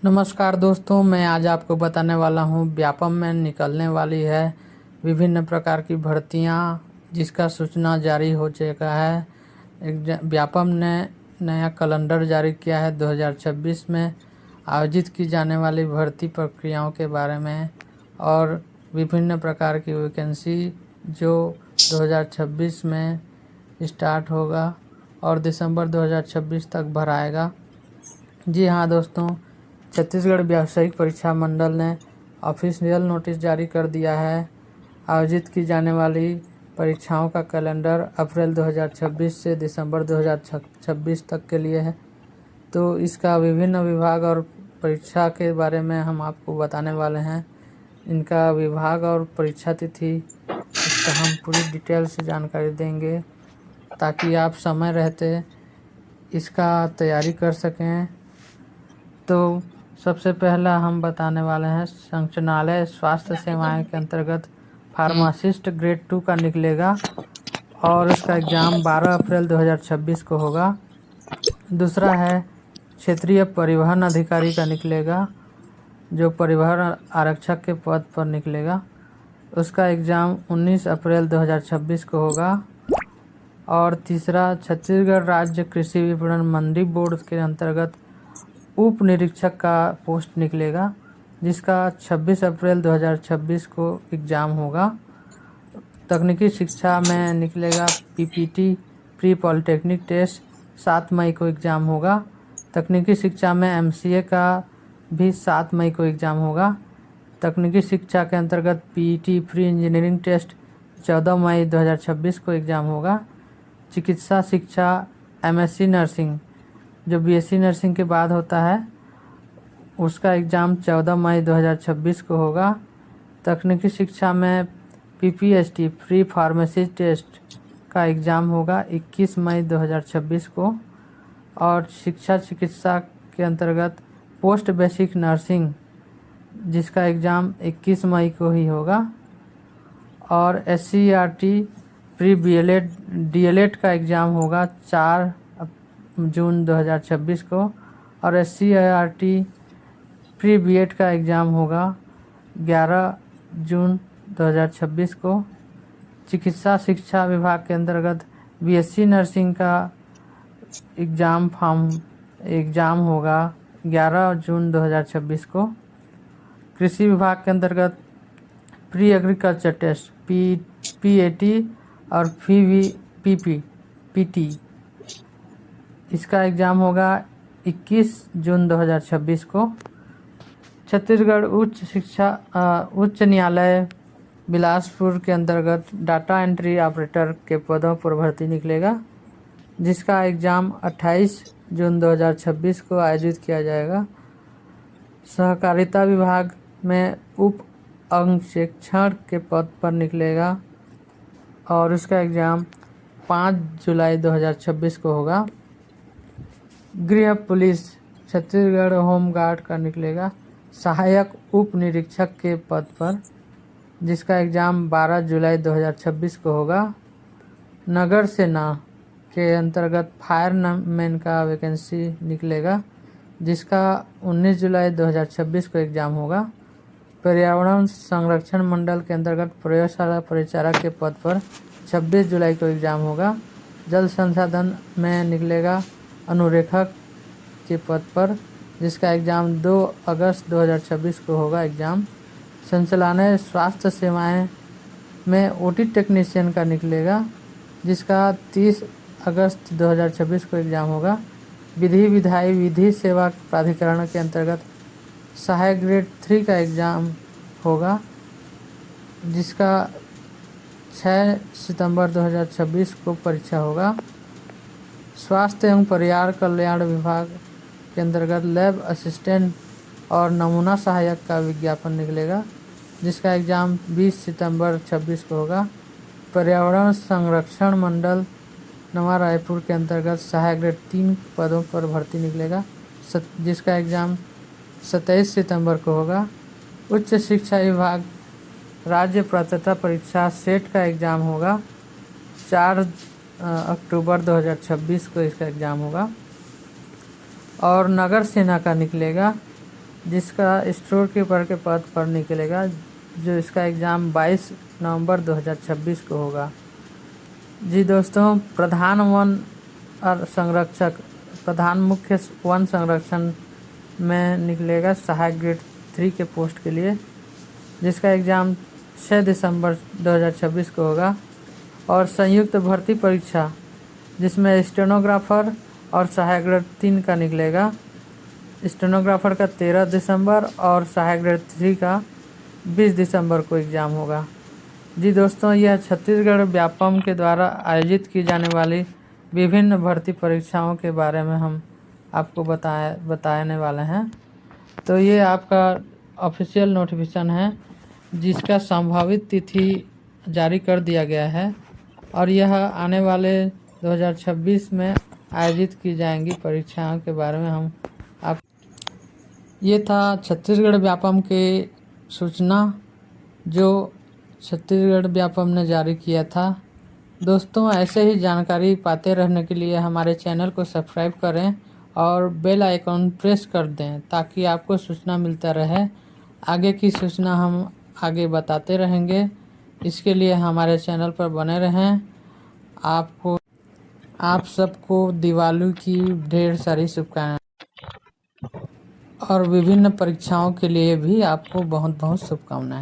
नमस्कार दोस्तों, मैं आज आपको बताने वाला हूँ व्यापम में निकलने वाली है विभिन्न प्रकार की भर्तियाँ जिसका सूचना जारी हो चुका है। व्यापम ने नया कैलेंडर जारी किया है 2026 में आयोजित की जाने वाली भर्ती प्रक्रियाओं के बारे में और विभिन्न प्रकार की वैकेंसी जो 2026 में स्टार्ट होगा और दिसंबर 2026 तक भराएगा। जी हाँ दोस्तों, छत्तीसगढ़ व्यावसायिक परीक्षा मंडल ने ऑफिशियल नोटिस जारी कर दिया है। आयोजित की जाने वाली परीक्षाओं का कैलेंडर अप्रैल 2026 से दिसंबर 2026 तक के लिए है। तो इसका विभिन्न विभाग और परीक्षा के बारे में हम आपको बताने वाले हैं। इनका विभाग और परीक्षा तिथि इसका हम पूरी डिटेल से जानकारी देंगे ताकि आप समय रहते इसका तैयारी कर सकें। तो सबसे पहला हम बताने वाले हैं संचालनालय स्वास्थ्य सेवाएं के अंतर्गत फार्मासिस्ट ग्रेड 2 का निकलेगा और उसका एग्ज़ाम 12 अप्रैल 2026 को होगा। दूसरा है क्षेत्रीय परिवहन अधिकारी का निकलेगा जो परिवहन आरक्षक के पद पर निकलेगा। उसका एग्ज़ाम 19 अप्रैल 2026 को होगा। और तीसरा छत्तीसगढ़ राज्य कृषि विपणन मंडी बोर्ड के अंतर्गत उप निरीक्षक का पोस्ट निकलेगा जिसका 26 अप्रैल 2026 को एग्ज़ाम होगा। तकनीकी शिक्षा में निकलेगा पीपीटी प्री पॉलिटेक्निक टेस्ट 7 मई को एग्ज़ाम होगा। तकनीकी शिक्षा में एमसीए का भी 7 मई को एग्ज़ाम होगा। तकनीकी शिक्षा के अंतर्गत पीईटी प्री इंजीनियरिंग टेस्ट 14 मई 2026 को एग्ज़ाम होगा। चिकित्सा शिक्षा एमएससी नर्सिंग जो बीएससी नर्सिंग के बाद होता है उसका एग्ज़ाम 14 मई 2026 को होगा। तकनीकी शिक्षा में पीपीएचटी प्री फार्मेसी टेस्ट का एग्ज़ाम होगा 21 मई 2026 को। और शिक्षा चिकित्सा के अंतर्गत पोस्ट बेसिक नर्सिंग जिसका एग्ज़ाम 21 मई को ही होगा। और एससीईआरटी प्री बीएलएड डीएलएड का एग्ज़ाम होगा 4 जून 2026 को। और एससीईआरटी प्री बीएड का एग्ज़ाम होगा 11 जून 2026 को। चिकित्सा शिक्षा विभाग के अंतर्गत बीएससी नर्सिंग का एग्ज़ाम होगा 11 जून 2026 को। कृषि विभाग के अंतर्गत प्री एग्रीकल्चर टेस्ट पीएटी और पीटी इसका एग्ज़ाम होगा 21 जून 2026 को। छत्तीसगढ़ उच्च न्यायालय बिलासपुर के अंतर्गत डाटा एंट्री ऑपरेटर के पदों पर भर्ती निकलेगा जिसका एग्ज़ाम 28 जून 2026 को आयोजित किया जाएगा। सहकारिता विभाग में उप अंगक्षेक्षण के पद पर निकलेगा और उसका एग्ज़ाम 5 जुलाई 2026 को होगा। गृह पुलिस छत्तीसगढ़ होम गार्ड का निकलेगा सहायक उप निरीक्षक के पद पर जिसका एग्ज़ाम 12 जुलाई 2026 को होगा। नगर सेना के अंतर्गत फायरमैन का वैकेंसी निकलेगा जिसका 19 जुलाई 2026 को एग्ज़ाम होगा। पर्यावरण संरक्षण मंडल के अंतर्गत प्रयोगशाला परिचारक के पद पर 26 जुलाई को एग्ज़ाम होगा। जल संसाधन में निकलेगा अनुरेखक के पद पर जिसका एग्ज़ाम 2 अगस्त 2026 को होगा एग्ज़ाम। संचालनालय स्वास्थ्य सेवाएं में ओटी टेक्नीशियन का निकलेगा जिसका 30 अगस्त 2026 को एग्ज़ाम होगा। विधायी विधि सेवा प्राधिकरण के अंतर्गत सहायक ग्रेड 3 का एग्ज़ाम होगा जिसका 6 सितंबर 2026 को परीक्षा होगा। स्वास्थ्य एवं परिवार कल्याण विभाग के अंतर्गत लैब असिस्टेंट और नमूना सहायक का विज्ञापन निकलेगा जिसका एग्ज़ाम 20 सितंबर 2026 को होगा। पर्यावरण संरक्षण मंडल नवा रायपुर के अंतर्गत सहायक ग्रेड 3 पदों पर भर्ती निकलेगा जिसका एग्ज़ाम 27 सितंबर को होगा। उच्च शिक्षा विभाग राज्य पात्रता परीक्षा सेट का एग्ज़ाम होगा 4 अक्टूबर 2026 को इसका एग्ज़ाम होगा। और नगर सेना का निकलेगा जिसका स्टोर कीपर के पद पर निकलेगा, जो इसका एग्ज़ाम 22 नवंबर 2026 को होगा। जी दोस्तों, प्रधान वन और संरक्षक, प्रधान मुख्य वन संरक्षण में निकलेगा सहायक ग्रेड 3 के पोस्ट के लिए, जिसका एग्ज़ाम 6 दिसंबर 2026 को होगा। और संयुक्त भर्ती परीक्षा, जिसमें स्टेनोग्राफर और सहायक ग्रेड 3 का निकलेगा। स्टेनोग्राफर का 13 दिसंबर और सहायक ग्रेड 3 का 20 दिसंबर को एग्ज़ाम होगा। जी दोस्तों, यह छत्तीसगढ़ व्यापम के द्वारा आयोजित की जाने वाली विभिन्न भर्ती परीक्षाओं के बारे में हम आपको बताने वाले हैं। तो ये आपका ऑफिशियल नोटिफिकेशन है, जिसका संभावित तिथि जारी कर दिया गया है, और यह आने वाले 2026 में आयोजित की जाएंगी परीक्षाओं के बारे में हम आप ये था छत्तीसगढ़ व्यापम के सूचना, जो छत्तीसगढ़ व्यापम ने जारी किया था। दोस्तों, ऐसे ही जानकारी पाते रहने के लिए हमारे चैनल को सब्सक्राइब करें और बेल आइकन प्रेस कर दें, ताकि आपको सूचना मिलता रहे। आगे की सूचना हम आगे बताते रहेंगे। इसके लिए हमारे चैनल पर बने रहें। आप सबको दिवाली की ढेर सारी शुभकामनाएं, और विभिन्न परीक्षाओं के लिए भी आपको बहुत बहुत शुभकामनाएं।